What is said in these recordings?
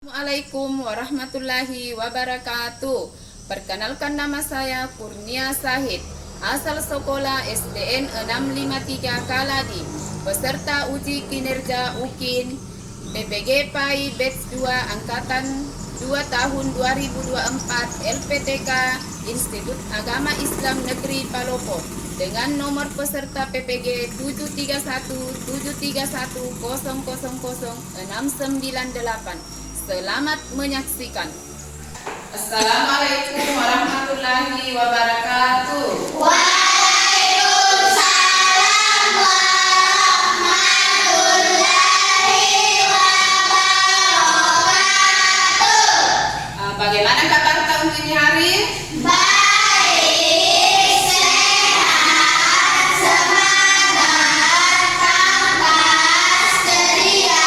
Assalamualaikum warahmatullahi wabarakatuh. Perkenalkan, nama saya Kurnia Sahid, asal sekolah SDN 653 Kaladi, peserta uji kinerja UKIN PPG PAI Batch 2 Angkatan 2 tahun 2024 LPTK Institut Agama Islam Negeri Palopo dengan nomor peserta PPG 731-731-000-698. Selamat menyaksikan. Assalamualaikum warahmatullahi wabarakatuh. Waalaikumsalam warahmatullahi wabarakatuh. Bagaimana kabar tahun ini hari? Baik, sehat, semangat, tangkas, ceria,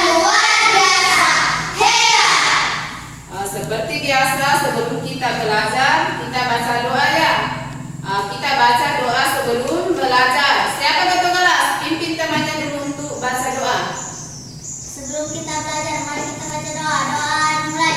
luar biasa, hebat. Seperti biasa, sebelum kita belajar, kita baca doa ya. Kita baca doa sebelum belajar. Siapa ketua kelas? Pimpin temannya dulu untuk baca doa. Sebelum kita belajar, mari kita baca doa. Doa dimulai.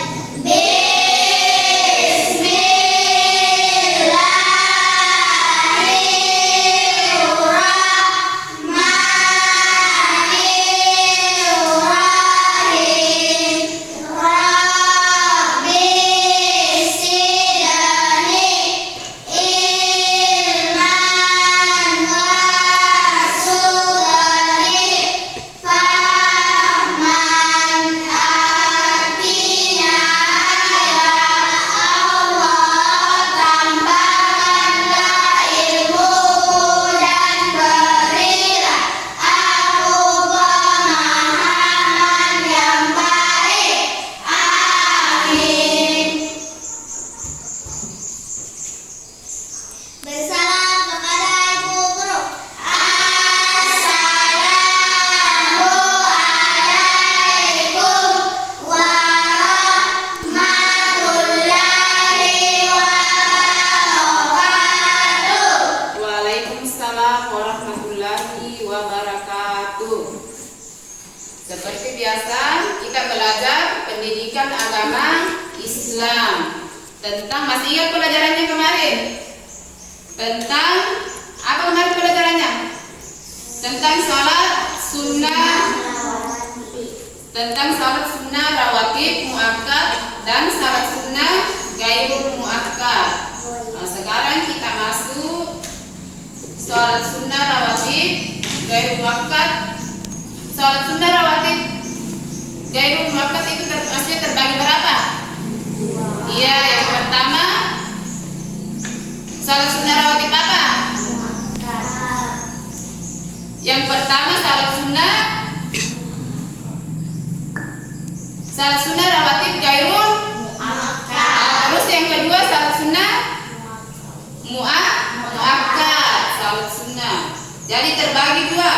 Bersalam kepada ibu guru. Assalamualaikum warahmatullahi wabarakatuh. Waalaikumsalam warahmatullahi wabarakatuh. Seperti biasa, kita belajar pendidikan agama Islam. Masih ingat pelajarannya kemarin? Tentang apa kemarin pelajarannya? Tentang sholat sunnah rawatib muakkad dan sholat sunnah gairul muakkad. Sekarang kita masuk sholat sunnah rawatib gairul muakkad. Sholat sunnah rawatib gairul muakkad itu masih terbagi berapa? Iya, yang pertama sholat sunnah rawatib apa? Yang pertama sholat sunnah rawatib gairul. Terus yang kedua sholat sunnah muakkad, sholat sunnah. Jadi terbagi dua.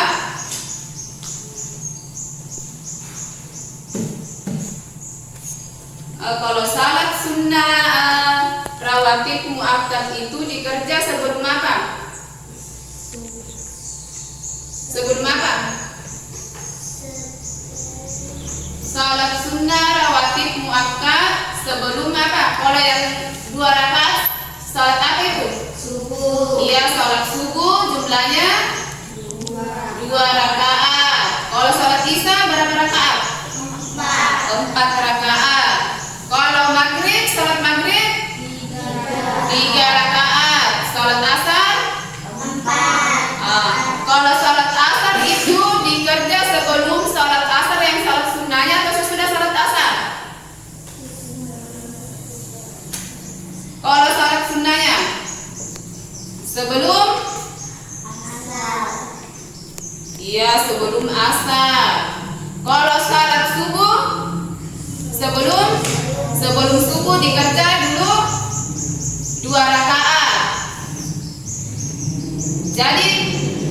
Kalau sholat sunnah rawatib muakkad itu dikerja sebelum apa? Sebelum apa? Sholat sunnah rawatib muakkad sebelum apa? Kalau yang 2 rakaat sholat apa itu? Subuh. Iya, sholat subuh jumlahnya 2 rakaat. Kalau sholat isya berapa rakaat? 4 rakaat. Kalau maghrib, sholat maghrib 3 rakaat. Sholat asar 4. Kalau sholat asar itu dikerja sebelum sholat asar yang sholat sunnahnya atau sesudah sholat asar? Kalau sholat sunnahnya sebelum iya, sebelum asar. Kalau sholat subuh sebelum subuh dikerja dulu 2 rakaat. Jadi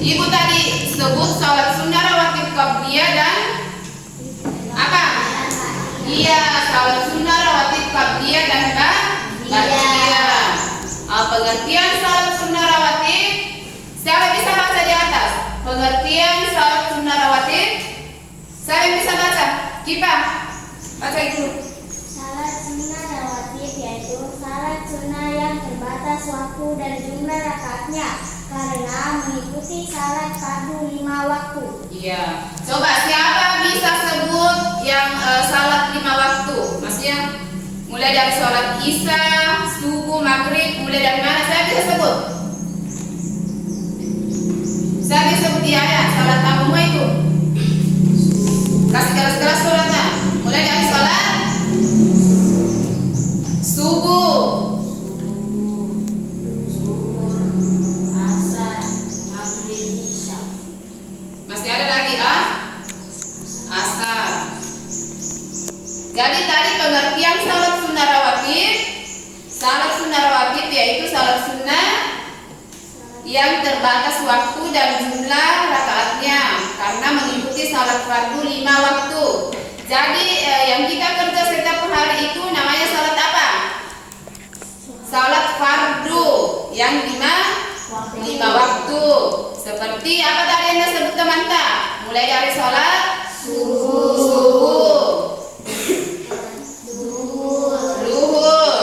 ibu tadi sebut sholat sunnah rawatib qabliyah dan apa? Iya, sholat sunnah rawatib qabliyah dan ba'diyah. Pengertian sholat sunnah rawatib, siapa bisa baca di atas? Pengertian sholat sunnah rawatib, siapa yang bisa baca? Kipa, baca itu. waktu dan jumlah rakaatnya karena mengikuti salat fardu 5 waktu. Iya. Coba siapa bisa sebut yang salat 5 waktu? Maksudnya mulai dari sholat isya, subuh, maghrib, mulai dari mana? Saya bisa sebut. Saya bisa sebut ya, salat apa itu? Kasih keras-keras sholatnya. Mulai dari sholat subuh, Asar, maghrib, isya. masih ada lagi asar. Jadi tadi pengertian salat sunnah rawatib. Salat sunnah rawatib yaitu salat sunnah yang terbatas waktu dan jumlah rakaatnya karena mengikuti salat fardu 5 waktu. Jadi yang kita kerja setiap hari itu namanya salat apa? Salat fardu yang 5 waktu. Seperti apa tadi yang disebut teman-teman? Mulai dari salat subuh, zuhur,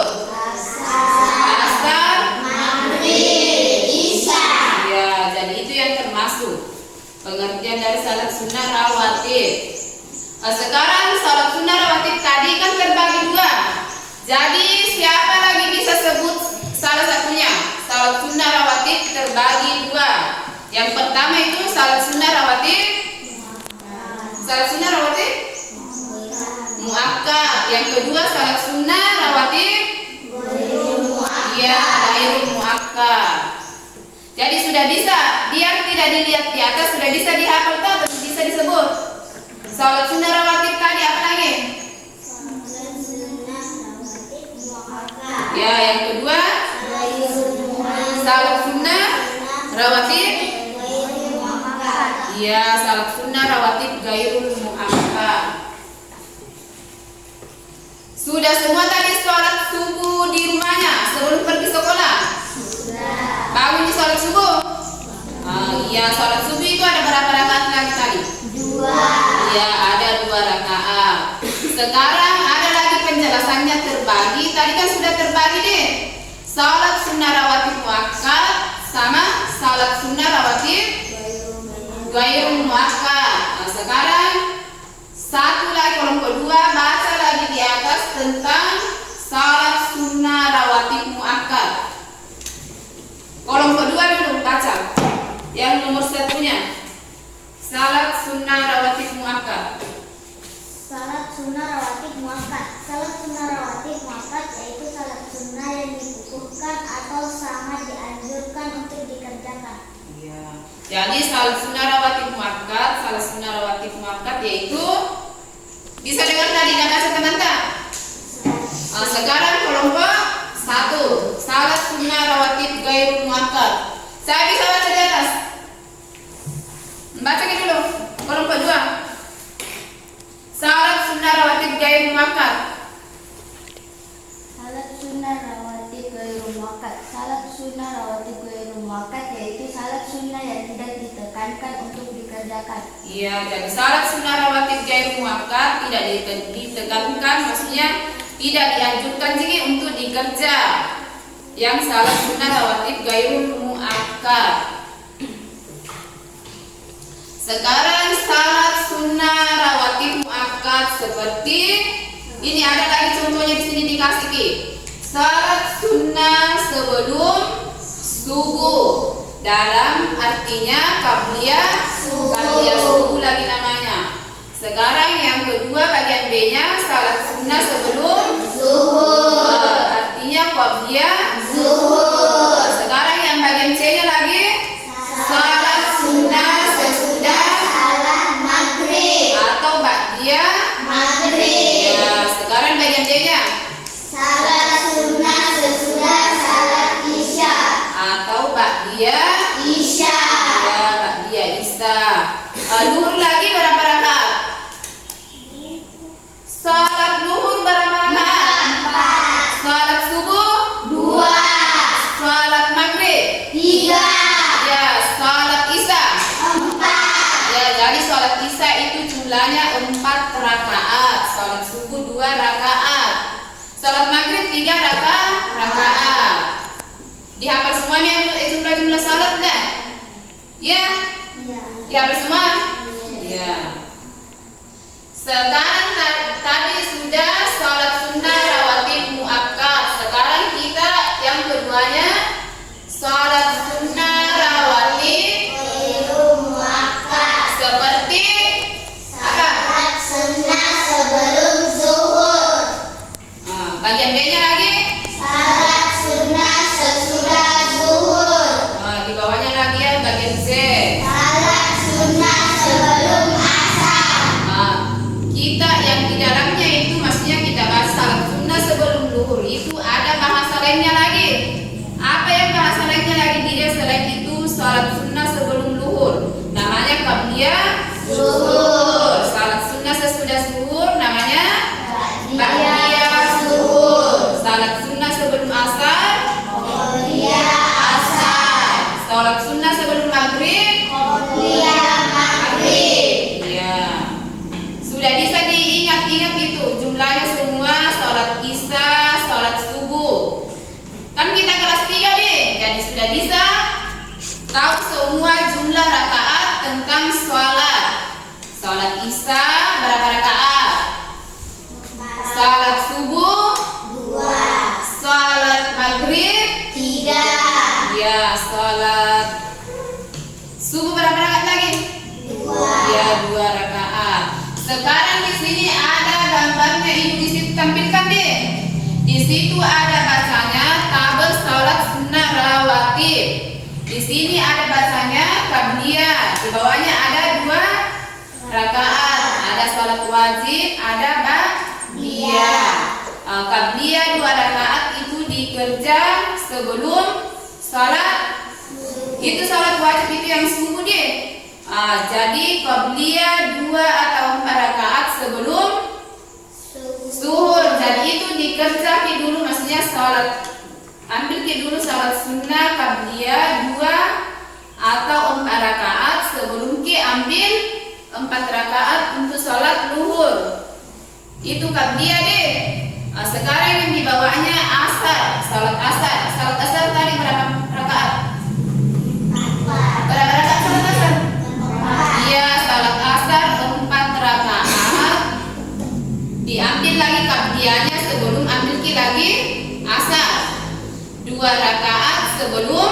asar, Maghrib, isya. ya, jadi itu yang termasuk pengertian dari salat sunnah rawatib. Sekarang salat sunnah rawatib tadi kan terbagi 2. Jadi siapa lagi bisa sebut salah satunya? Salat sunnah rawatib terbagi 2. Yang pertama itu salat sunnah rawatib. Salat sunnah rawatib muakkad. Yang kedua salat sunnah rawatib ya ghairul muakkad. Jadi sudah bisa, biar tidak dilihat di atas, sudah bisa dihafal atau bisa disebut. Salat sunnah rawatib tadi apa lagi? Ya, yang kedua salat sunnah rawatib. Ya, salat sunnah rawatib ghairul muakkad. Sudah semua tadi sholat subuh di rumahnya sebelum pergi sekolah? Bangun di sholat subuh? Iya, sholat subuh itu ada berapa rakaat lagi tadi? 2. Iya, ada 2 rakaat. Sekarang ada lagi penjelasannya terbagi. Tadi kan sudah terbagi deh. Salat sunnah rawatib muakkad sama salat sunnah rawatib ghairul muakkad. Nah, sekarang satu lagi kelompok 2 baca lagi di atas tentang salat sunnah rawatib muakkad. Kelompok 2 dulu baca. Yang nomor 1-nya salat sunnah rawatib muakkad. Salat sunnah rawatib muakkad. Salat sunnah rawatib muakkad yaitu salat sunnah yang dikukuhkan atau sangat dianjurkan untuk dikerjakan. Iya. Jadi salat sunnah rawatib muakkad yaitu bisa dengar tadi dan baca teman-teman. Sekarang kelompok 1 salat sunnah rawatib ghairul muakkad. Saya bisa baca di atas. Baca dulu. Kelompok 2 salat sunnah rawatib ghairul muakkad. Salat sunnah rawatib ghairul muakkad. Salat sunnah rawatib ghairul muakkad yaitu salat sunnah yang tidak ditekankan untuk dikerjakan. Iya, jadi salat sunnah rawatib ghairul muakkad tidak ditekankan, maksudnya tidak dianjurkan juga untuk dikerja. Yang salat sunnah rawatib ghairul muakkad. Sekarang salat sunnah rawatib muakkad seperti ini, ada lagi contohnya di sini dikasih ki. Salat sunnah sebelum subuh, dalam artinya qabliyah subuh lagi namanya. Sekarang yang kedua bagian B-nya salat sunnah sebelum zuhur, artinya qabliyah zuhur. Sekarang yang bagian C-nya lagi salat sunnah sesudah Salat maghrib atau ba'diyah maghrib. ya. Sekarang bagian D-nya Salat sunnah sesudah salat isya. atau ba'diyah Isya. ya, ba'diyah isya. Duhur lagi berapa rakaat? Salat duhur berapa rakaat? Salat subuh 2. salat maghrib 3. ya, salat isya 4. ya. Jadi salat isya itu jumlahnya 4 rakaat, salat subuh 2 rakaat, salat maghrib 3 rakaat. Dihafal semuanya jumlah-jumlah salat enggak? Ya? Iya. Dihafal semua? Ya. Sekarang tadi sudah salat sunnah rawatib muakkad. Sekarang kita yang keduanya salat sunnah rawatib Muakkad. seperti apa? Salat sunnah sebelum zuhur. Bagian B-nya lagi. Salat sunnah sesudah zuhur. Di bawahnya lagi ya bagian C. Salat sunnah sebelum asar. Kita yang di dalamnya itu maksudnya kita bahas salat sunnah sebelum luhur itu ada bahasa lainnya lagi. Apa yang bahasa lainnya lagi dia selain itu salat sunnah sebelum luhur? Namanya qabliyah zuhur. Salat sunnah sesudah zuhur namanya ba'diyah zuhur. Salat sunnah sebelum asar Qabliyah asar. salat sunnah sebelum maghrib. Qabliyah maghrib. Ya. Sudah bisa diingat-ingat itu jumlahnya semua salat isya, salat subuh. Kan kita kelas 3 deh. Jadi sudah bisa tahu semua jumlah rakaat tentang salat. Salat isya berapa rakaat? Salat subuh, 2. salat maghrib, 3. ya salat subuh berapa rakaat lagi? 2. Ya 2 rakaat. Sekarang di sini ada gambarnya ibu di situ tampilkan deh. Di situ ada bacanya tabel salat sunnah rawatib. Di sini ada bacanya qabliyah. Di bawahnya ada 2 rakaat. Ada salat wajib, ada ba'diyah. Qabliyah 2 rakaat itu dikerja sebelum salat. Itu salat wajib itu yang subuh deh. Jadi qabliyah 2 atau 4 rakaat sebelum zuhur. Jadi itu dikerja dulu maksudnya salat. Ambil dulu salat sunnah qabliyah 2 atau 4 rakaat sebelum ambil 4 rakaat untuk salat luhur. Itu qabliyah deh. Sekarang yang di bawahnya asar, salat asar. Salat asar tadi berapa rakaat? Berapa rakaat salat asar? Iya, salat asar 4 rakaat. Diambil lagi qabliyahnya sebelum ambil lagi asar. 2 rakaat sebelum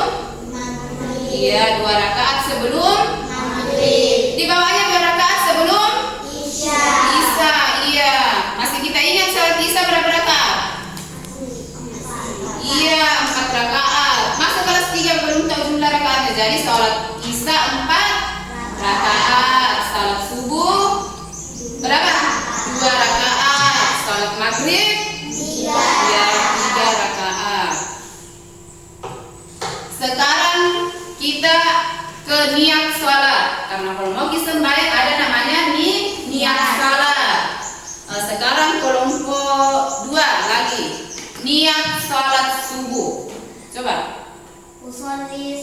Iya, 2 rakaat sebelum maghrib. Di bawahnya 2 rakaat sebelum Isya. isya. Iya, masih kita ingat salat isya berapa rakaat? Iya, 4 rakaat. Masa kelas 3 belum tahu jumlah rakaatnya. Jadi salat isya 4 rakaat. Salat subuh berapa? 2 rakaat. Salat maghrib 3. ya 3 rakaat. Sekarang kita ke niat salat. Karena kalau mau sembahyang ada namanya niat salat. Sekarang kelompok 2 lagi. Niat salat subuh. Coba. Usolli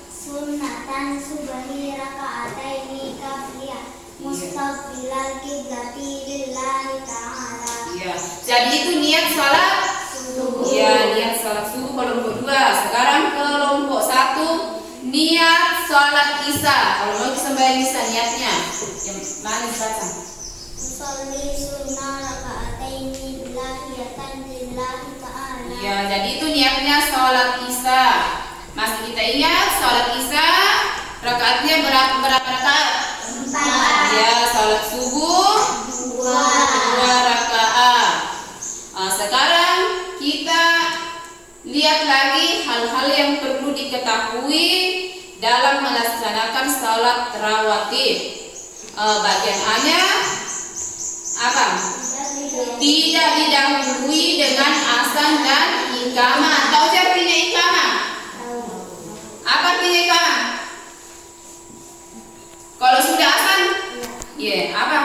sunnatan subahi raka'ataini qabliyah mustaqbilal qiblati lillahi ta'ala. Iya. Jadi itu niat salat Subuh. Iya, niat salat subuh kelompok 2. Sekarang kelompok 1 niat salat isya. Kalau mau sembahyang isya niatnya. Yang mana dibaca? Usolli sunnah raka'ataini bilahiyatan lillahi ta'ala. Iya, jadi itu niatnya salat isya. Masih kita ingat salat isya rakaatnya berapa rakaat? 4. Ya, salat subuh 2 rakaat. Sekarang kita lihat lagi hal-hal yang perlu diketahui dalam melaksanakan salat rawatib. Bagian A-nya apa? Tidak didahului dengan azan dan iqamah. Tahu siapa artinya iqamah? Apa artinya iqamah? Kalau sudah azan? Apa?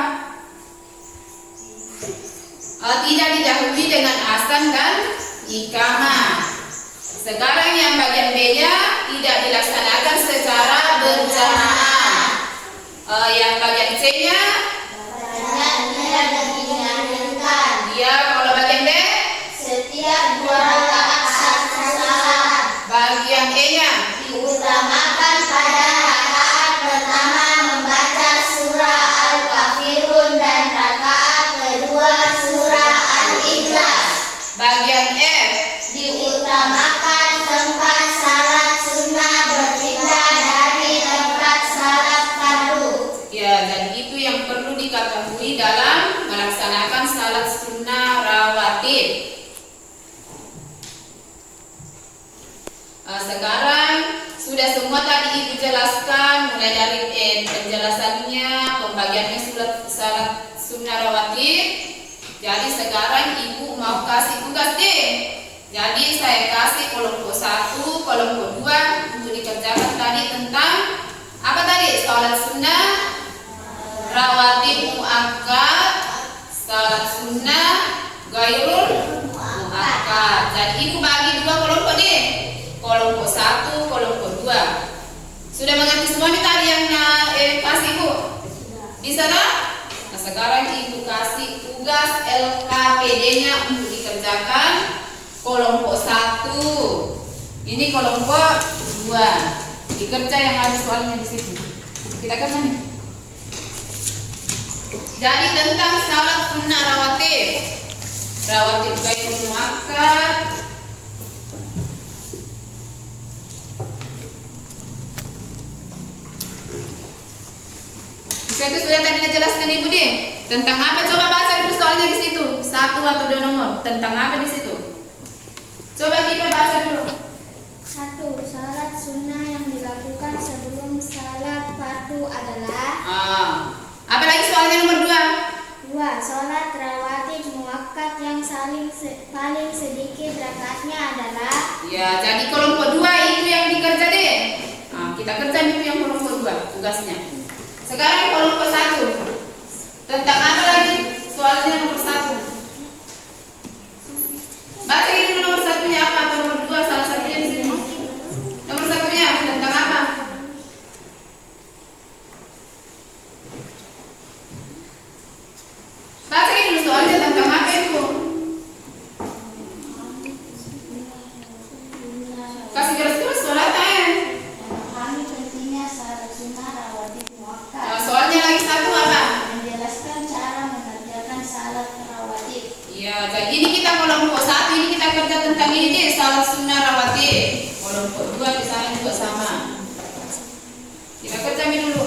Tidak didahului dengan azan dan iqamah. Sekarang yang bagian B-nya tidak dilaksanakan secara berjamaah. Yang bagian C-nya Setiap 2 rakaat satu salat. bagi sunnah rawatib. Sekarang sudah semua tadi Ibu jelaskan mulai dari penjelasannya, pembagiannya salat sunnah rawatib. Jadi sekarang Ibu mau kasih tugas deh. Jadi saya kasih kelompok 1, kelompok 2 untuk dikerjakan tadi tentang apa tadi? Salat sunnah rawatib muakkad, salat sunnah gairul muakkad. Jadi Ibu bagi 2 kelompok deh. Kelompok 1, kelompok 2. Sudah mengerti semua nih tadi yang kasih Ibu? Bisa tak? Nah sekarang Ibu kasih tugas LKPD-nya untuk dikerjakan kelompok 1. Ini kelompok 2. Dikerja yang ada soalnya di situ. Kita kerja nih. Jadi tentang salat sunnah rawatib. Rawatib gairul muakkad. Saya itu sudah tadi jelaskan Ibu deh. Tentang apa? Coba baca dulu soalnya di situ. 1 atau 2 nomor. Tentang apa di situ? Coba kita baca dulu. 1. Salat sunnah yang dilakukan sebelum salat fardu adalah. Apa lagi soalnya nomor 2? 2. Salat rawatib muakkad yang paling sedikit rakaatnya adalah. Ya, jadi kelompok 2 itu yang dikerja deh. Kita kerja itu yang kelompok 2 tugasnya. Sekarang kelompok 1. Tentang apa lagi? Soalnya nomor 1. Baca ini nomor 1-nya apa atau nomor 2 salah satunya di sini. Nomor 1-nya tentang apa? Baca ini soalnya tentang apa itu? Kasih garis-garis soalnya. Kami pentingnya salat sunnah rawatib muakkad. Soalnya lagi 1 apa? Menjelaskan cara mengerjakan salat rawatib. Iya, jadi ini kita kelompok 1 ini kita kerja tentang ini deh, salat sunnah rawatib. Kelompok 2 di sana juga sama. Kita kerja ini dulu.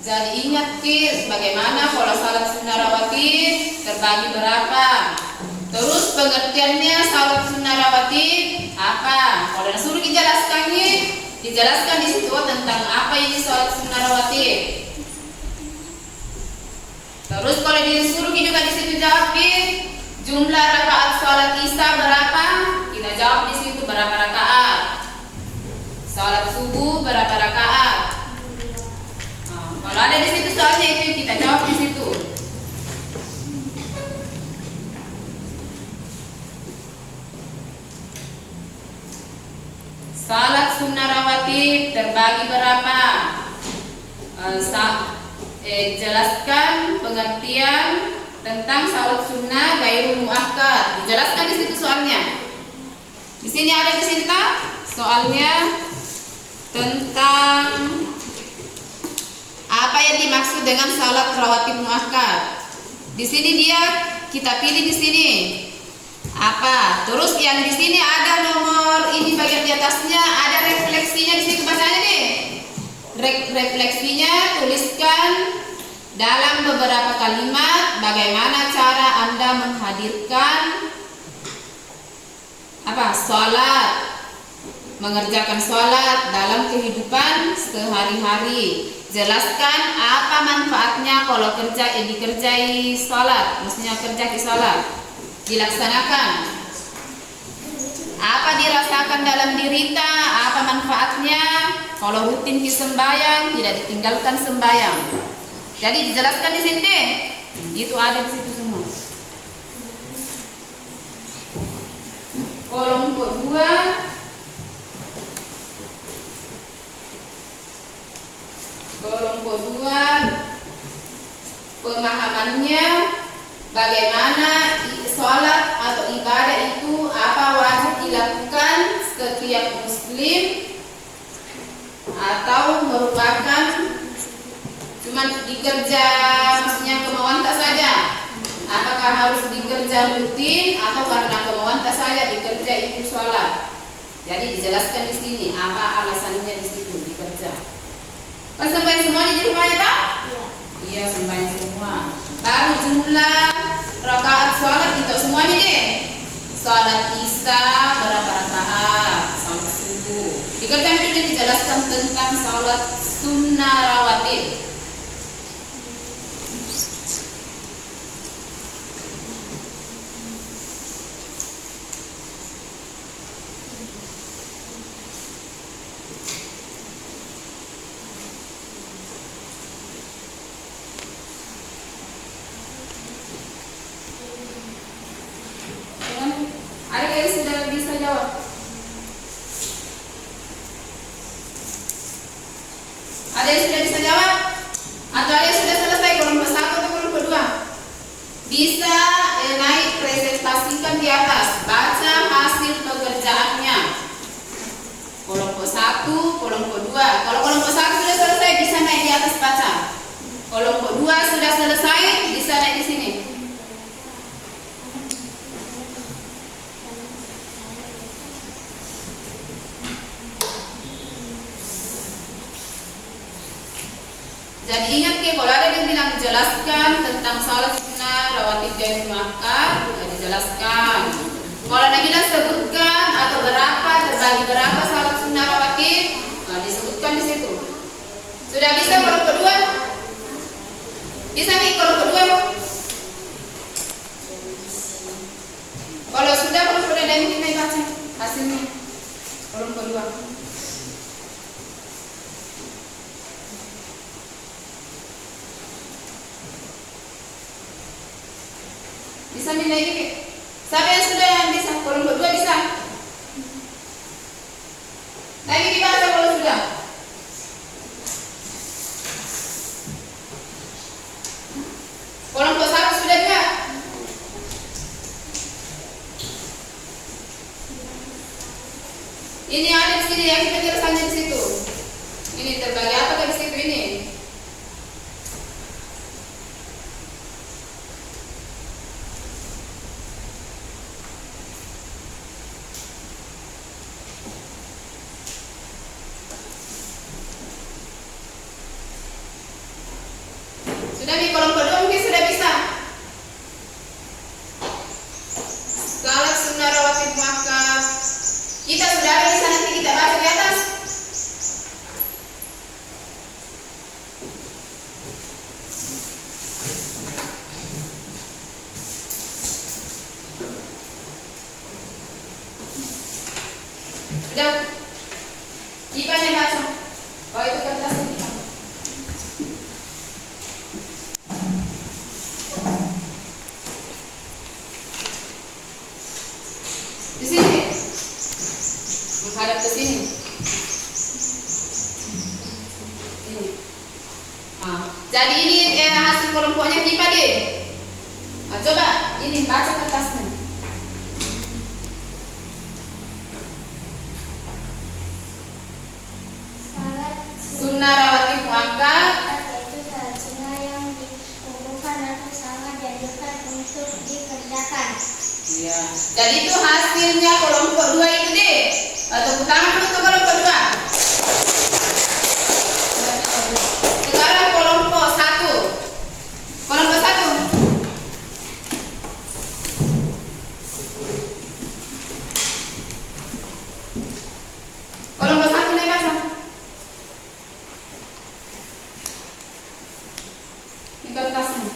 Jadi ingat kids, bagaimana kalau salat sunnah rawatib terbagi berapa? Terus pengertiannya salat sunnah rawatib apa? Kalau disuruh dijelaskan di situ tentang apa ini salat sunnah rawatib. Terus kalau disuruh juga di situ jawab jumlah rakaat salat isya berapa? Kita jawab di situ berapa rakaat. Salat subuh berapa rakaat? Kalau ada di situ soalnya itu kita jawab di situ. Salat sunnah rawatib terbagi berapa? Jelaskan pengertian tentang salat sunnah gairul muakkad. Dijelaskan di situ soalnya. Di sini ada di sini tak? Soalnya tentang apa yang dimaksud dengan salat rawatib muakkad. Di sini kita pilih di sini. Apa? Terus yang di sini ada nomor ini bagian di atasnya ada refleksinya di situ bacanya deh. Refleksinya tuliskan dalam beberapa kalimat bagaimana cara Anda menghadirkan salat, mengerjakan salat dalam kehidupan sehari-hari. Jelaskan apa manfaatnya kalau dikerjai salat, maksudnya kerja di salat, dilaksanakan. Apa dirasakan dalam diri kita, apa manfaatnya kalau rutin sembahyang, tidak ditinggalkan sembahyang. Jadi dijelaskan di sini deh. Itu ada di situ semua. Kelompok 2. Kelompok 2 pemahamannya bagaimana sholat atau ibadah itu apa wajib dilakukan setiap muslim atau merupakan cuma dikerja maksudnya kemauan tak saja, apakah harus dikerja rutin atau karena kemauan tak saja dikerja itu sholat. dijelaskan di sini apa alasannya di situ dikerja. Kan sembahyang semuanya di rumahnya tak? Iya. Iya, sembahyang semua. Baru jumlah rakaat sholat untuk semuanya deh. Sholat isya berapa rakaat? Sholat subuh. Dikerjakan itu dijelaskan tentang sholat sunnah rawatib. Ada yang sudah bisa jawab? Ada yang sudah bisa jawab? Atau ada yang sudah selesai kelompok 1 atau kelompok 2? Bisa naik presentasikan di atas, baca hasil pekerjaannya. Kelompok 1, kelompok 2. Kalau kelompok 1 sudah selesai, bisa naik di atas baca. Kelompok 2 sudah selesai, bisa naik di sini. Jadi ingat ke, kalau ada yang bilang jelaskan tentang salat sunnah rawatib dan maka dijelaskan. Kalau ada bilang sebutkan atau berapa terbagi berapa salat sunnah rawatib, disebutkan di situ. Sudah bisa kalau kedua? Bisa nih kalau kedua Bu? Kalau sudah ada yang kita baca hasilnya kalau kedua. Bisa nilai ini. Siapa yang sudah yang bisa? Kolom kedua bisa. Lagi dibaca kalau sudah. Kolom ke 1 sudah enggak? Ini ada di sini yang kita jelaskan di situ. Ini terbagi apa di situ ini? Sudah di kolom kedua mungkin sudah bisa. Salat sunnah rawatib maka kita sudah ada di sana, nanti kita baca di atas. Sudah. Ipan yang baca. Oh itu kertasnya. Di sini menghadap ke sini. Ini. Jadi ini hasil kelompoknya kita deh. Coba ini baca kertasnya. Salat Sunnah rawatib muakkad. yaitu salat sunnah yang dikukuhkan atau sangat dianjurkan untuk dikerjakan. Iya. Jadi itu hasilnya kelompok 2 itu deh. Tepuk tangan dulu ke kelompok 2. Sekarang kelompok 1. Kelompok 1. Kelompok 1 naik baca. Ini kertasnya.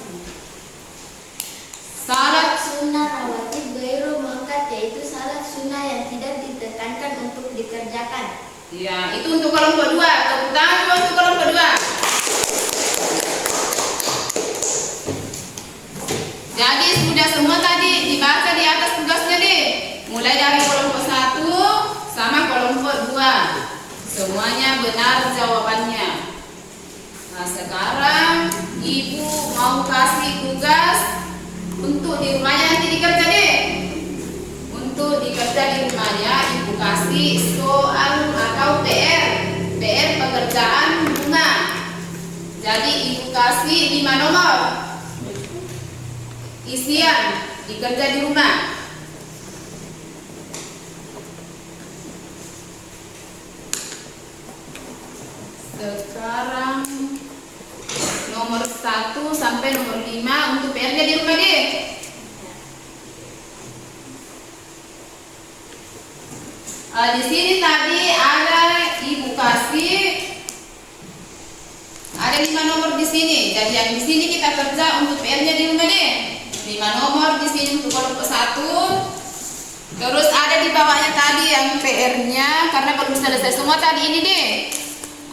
Salat Sunnah rawatib ghairu muakkad yaitu salat sunnah yang tidak ditekankan untuk dikerjakan. ya, itu untuk kelompok 2. Tepuk tangan dulu untuk kelompok 2. Jadi sudah semua tadi dibaca di atas tugasnya deh. Mulai dari kelompok 1 sama kelompok 2. Semuanya benar jawabannya. Nah, sekarang Ibu mau kasih tugas untuk di rumahnya nanti dikerja deh. Untuk dikerja di rumahnya Ibu kasih soal atau PR pekerjaan rumah. Jadi Ibu kasih 5 nomor. Isian dikerja di rumah. Sekarang nomor 1 sampai nomor 5 untuk PR-nya di rumah deh. Di sini tadi ada ibu kasih ada 5 nomor di sini. Jadi yang di sini kita kerja untuk PR-nya di rumah deh. 5 nomor di sini untuk kelompok 1. Terus ada di bawahnya tadi yang PR-nya karena belum selesai semua tadi ini deh.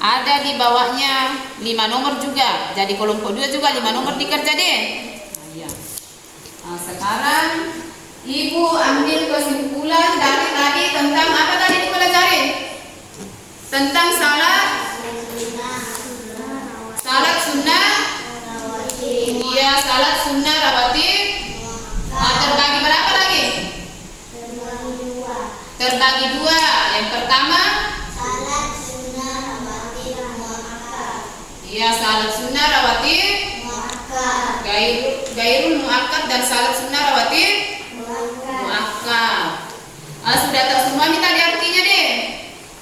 Ada di bawahnya 5 nomor juga. Jadi kelompok 2 juga 5 nomor dikerja deh. Nah, sekarang Ibu ambil kesimpulan dari tadi tentang apa tadi dipelajari? Tentang salat sunnah. Iya, salat sunnah rawatib. Terbagi berapa lagi? Terbagi 2. Yang pertama Salat sunnah rawatib muakkad. iya, salat sunnah rawatib Muakkad. gairul muakkad dan salat sunnah rawatib muakkad. Sudah tahu semua nih tadi artinya deh.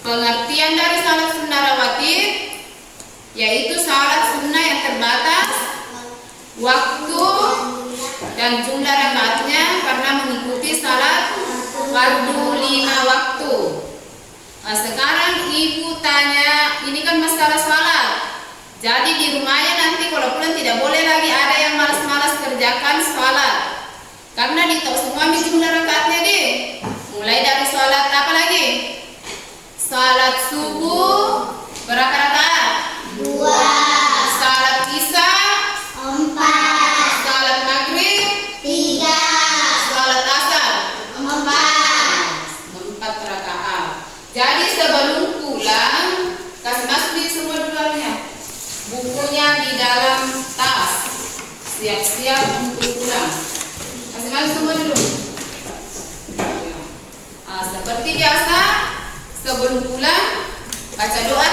Pengertian dari salat sunnah rawatib yaitu salat sunnah yang terbatas waktu dan jumlah rakaatnya karena mengikuti salat fardu 5 waktu. Nah, sekarang ibu tanya, ini kan masalah salat. Jadi di rumahnya nanti kalau pulang tidak boleh lagi ada yang malas-malas kerjakan salat. Karena ditahu semua jumlah rakaatnya deh. Mulai dari salat apa lagi? Salat subuh berapa rakaat? 2. Salat isya 4. salat maghrib 3. salat asar 4. 4 rakaat. Jadi sebelum pulang kasih masuk di semua dulunya. Bukunya di dalam tas. Siap-siap untuk pulang. Kasih masuk semua dulu. Seperti biasa sebelum pulang baca doa